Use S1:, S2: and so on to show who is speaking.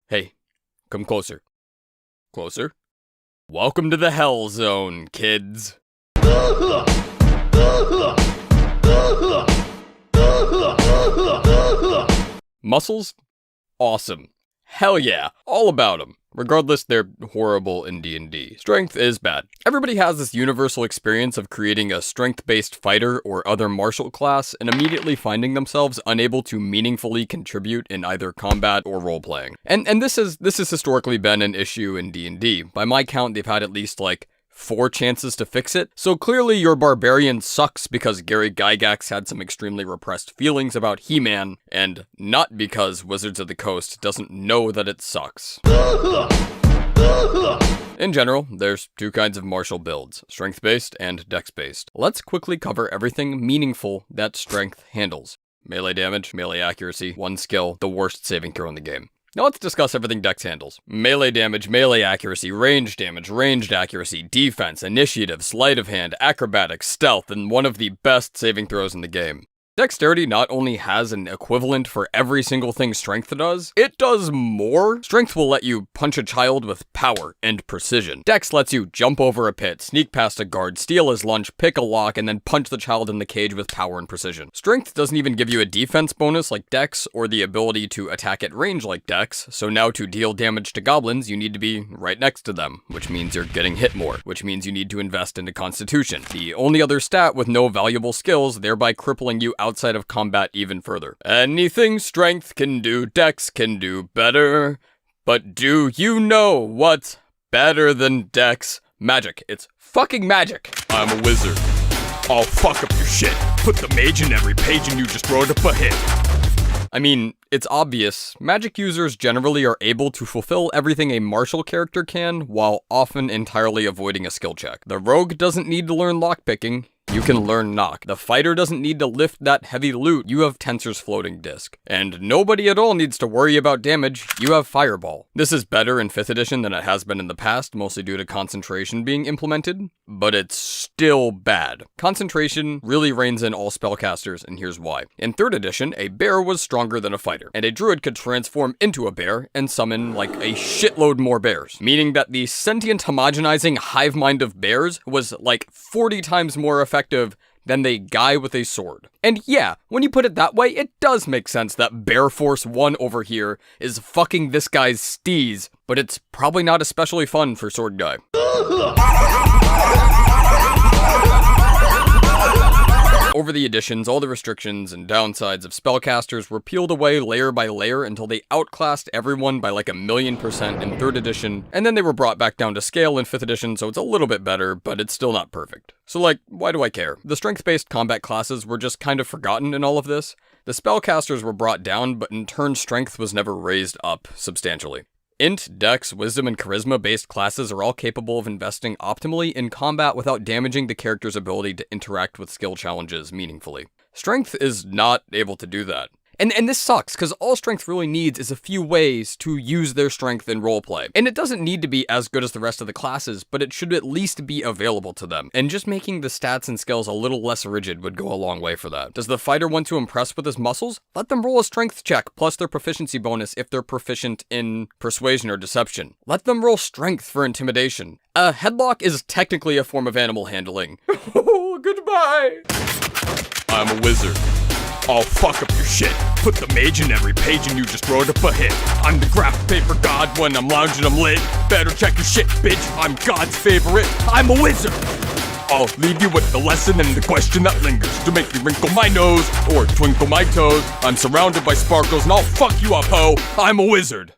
S1: Hey, come closer. Closer? Welcome to the Hell Zone, kids. Muscles? Awesome. Hell yeah, all about them. Regardless, they're horrible in D&D. Strength is bad. Everybody has this universal experience of creating a strength-based fighter or other martial class and immediately finding themselves unable to meaningfully contribute in either combat or role-playing. And this has historically been an issue in D&D. By my count, they've had at least, 4 chances to fix it. So clearly your barbarian sucks because Gary Gygax had some extremely repressed feelings about He-Man, and not because Wizards of the Coast doesn't know that it sucks. In general, there's 2 kinds of martial builds, strength-based and dex-based. Let's quickly cover everything meaningful that strength handles. Melee damage, melee accuracy, 1 skill, the worst saving throw in the game. Now let's discuss everything Dex handles. Melee damage, melee accuracy, range damage, ranged accuracy, defense, initiative, sleight of hand, acrobatics, stealth, and one of the best saving throws in the game. Dexterity not only has an equivalent for every single thing Strength does, it does more. Strength will let you punch a child with power and precision. Dex lets you jump over a pit, sneak past a guard, steal his lunch, pick a lock, and then punch the child in the cage with power and precision. Strength doesn't even give you a defense bonus like Dex, or the ability to attack at range like Dex, so now to deal damage to goblins, you need to be right next to them, which means you're getting hit more, which means you need to invest into Constitution, the only other stat with no valuable skills, thereby crippling you outside of combat even further. Anything Strength can do, Dex can do better. But do you know what's better than Dex? Magic. It's fucking magic. I'm a wizard. I'll fuck up your shit. Put the mage in every page and you just wrote up a hit. I mean, it's obvious. Magic users generally are able to fulfill everything a martial character can, while often entirely avoiding a skill check. The rogue doesn't need to learn lockpicking. You can learn knock. The fighter doesn't need to lift that heavy loot. You have Tensor's floating disc. And nobody at all needs to worry about damage. You have Fireball. This is better in 5th edition than it has been in the past, mostly due to concentration being implemented, but it's still bad. Concentration really reins in all spellcasters, and here's why. In 3rd edition, a bear was stronger than a fighter, and a druid could transform into a bear and summon a shitload more bears, meaning that the sentient homogenizing hive mind of bears was 40 times more effective than the guy with a sword. And yeah, when you put it that way, it does make sense that Bear Force 1 over here is fucking this guy's steez, but it's probably not especially fun for Sword Guy. Over the editions, all the restrictions and downsides of spellcasters were peeled away layer by layer until they outclassed everyone by 1,000,000% in 3rd edition, and then they were brought back down to scale in 5th edition, so it's a little bit better, but it's still not perfect. So why do I care? The strength-based combat classes were just kind of forgotten in all of this. The spellcasters were brought down, but in turn strength was never raised up substantially. Int, Dex, Wisdom, and Charisma-based classes are all capable of investing optimally in combat without damaging the character's ability to interact with skill challenges meaningfully. Strength is not able to do that. And this sucks, because all Strength really needs is a few ways to use their strength in roleplay. And it doesn't need to be as good as the rest of the classes, but it should at least be available to them. And just making the stats and skills a little less rigid would go a long way for that. Does the fighter want to impress with his muscles? Let them roll a strength check, plus their proficiency bonus if they're proficient in persuasion or deception. Let them roll strength for intimidation. A headlock is technically a form of animal handling. Oh, goodbye! I'm a wizard. I'll fuck up your shit. Put the mage in every page and you just wrote up a hit. I'm the graph paper god when I'm lounging, I'm lit. Better check your shit, bitch. I'm God's favorite. I'm a wizard. I'll leave you with the lesson and the question that lingers to make me wrinkle my nose or twinkle my toes. I'm surrounded by sparkles and I'll fuck you up, ho. I'm a wizard.